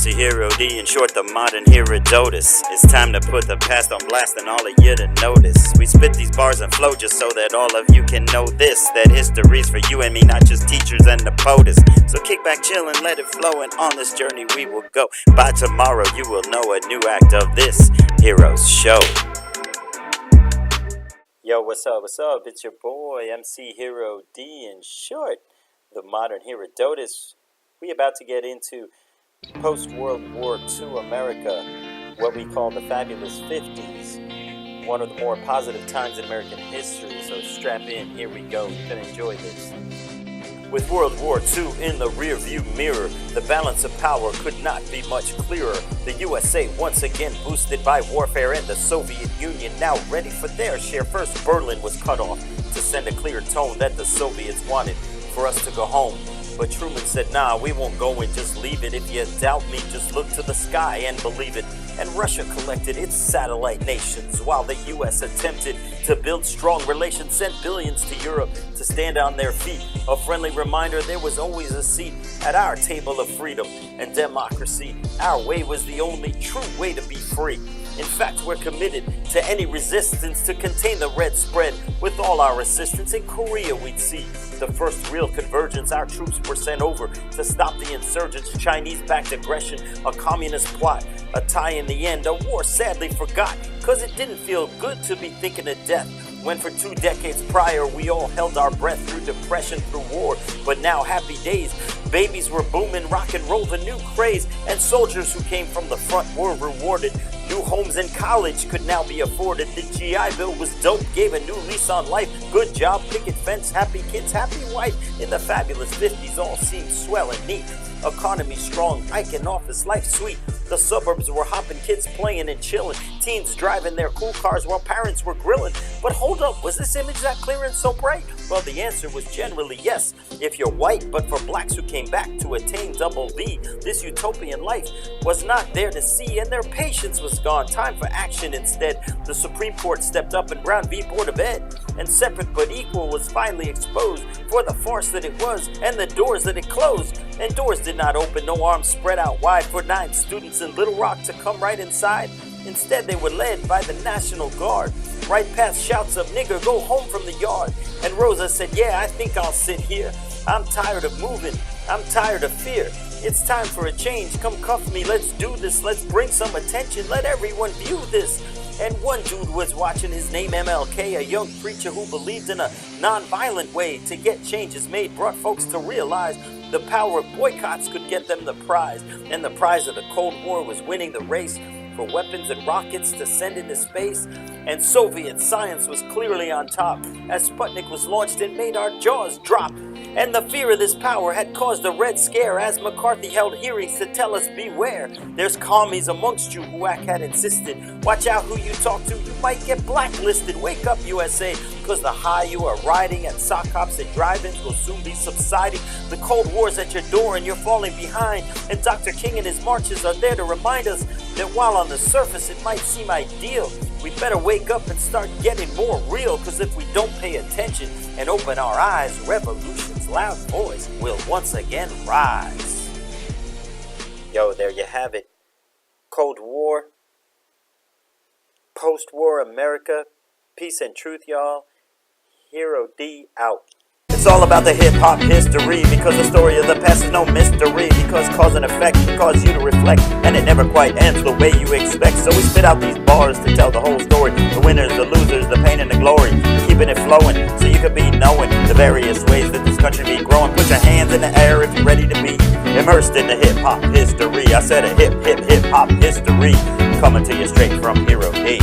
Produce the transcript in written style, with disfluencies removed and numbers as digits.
MC Hero D, in short, the modern Herodotus. It's time to put the past on blast and all of you to notice. We spit these bars and flow just so that all of you can know this, that history's for you and me, not just teachers and the POTUS. So kick back, chill, and let it flow, and on this journey we will go. By tomorrow you will know a new act of this Heroes Show. Yo, what's up, It's your boy, MC Hero D, in short, the modern Herodotus. We about to get into post-World War II America, what we call the fabulous 50s. One of the more positive times in American history, so strap in, here we go, you can enjoy this. With World War II in the rearview mirror, the balance of power could not be much clearer. The USA once again boosted by warfare, and the Soviet Union now ready for their share. First, Berlin was cut off to send a clear tone that the Soviets wanted for us to go home. But Truman said, nah, we won't go and just leave it. If you doubt me, just look to the sky and believe it. And Russia collected its satellite nations, while the US attempted to build strong relations, sent billions to Europe to stand on their feet. A friendly reminder, there was always a seat at our table of freedom and democracy. Our way was the only true way to be free. In fact, we're committed to any resistance to contain the red spread. With all our assistance in Korea, we'd see the first real convergence. Our troops were sent over to stop the insurgents, Chinese-backed aggression, a communist plot, a tie in the end, a war sadly forgot, cause it didn't feel good to be thinking of death. When for 2 decades prior, we all held our breath through depression, through war. But now, happy days, babies were booming, rock and roll, the new craze. And soldiers who came from the front were rewarded. New homes in college could now be afforded. The GI Bill was dope, gave a new lease on life. Good job, picket fence, happy kids, happy wife. In the fabulous 50s, all seemed swell and neat. Economy strong, Ike in office, life sweet. The suburbs were hopping, kids playing and chilling. Teens driving their cool cars while parents were grilling. But hold up, was this image that clear and so bright? Well, the answer was generally yes, if you're white. But for blacks who came back to attain double V, this utopian life was not there to see, and their patience was gone. Time for action instead. The Supreme Court stepped up and Brown v. Board of Ed. And separate but equal was finally exposed for the farce that it was and the doors that it closed. And doors did not open, no arms spread out wide for 9 students in Little Rock to come right inside. Instead, they were led by the National Guard, right past shouts of nigger, go home from the yard. And Rosa said, yeah, I think I'll sit here. I'm tired of moving, I'm tired of fear. It's time for a change, come cuff me, let's do this. Let's bring some attention, let everyone view this. And one dude was watching, his name MLK, a young preacher who believed in a non-violent way to get changes made, brought folks to realize the power of boycotts could get them the prize. And the prize of the Cold War was winning the race for weapons and rockets to send into space. And Soviet science was clearly on top as Sputnik was launched and made our jaws drop. And the fear of this power had caused a red scare as McCarthy held hearings to tell us beware. There's commies amongst you, Huac had insisted. Watch out who you talk to, you might get blacklisted. Wake up, USA, cause the high you are riding at sock hops and drive-ins will soon be subsiding. The Cold War's at your door and you're falling behind. And Dr. King and his marches are there to remind us that while on the surface it might seem ideal, we better wake up and start getting more real. Cause if we don't pay attention and open our eyes, revolution's loud voice will once again rise. Yo, there you have it. Cold War, post-war America, peace and truth, y'all. Hero D out. It's all about the hip-hop history, because the story of the past is no mystery, because cause and effect can cause you to reflect, and it never quite ends the way you expect. So we spit out these bars to tell the whole story, the winners, the losers, the pain and the glory, keeping it flowing so you could be knowing the various ways that this country be growing. Put your hands in the air if you're ready to be immersed in the hip-hop history. I said a hip-hop history, coming to you straight from Hero D.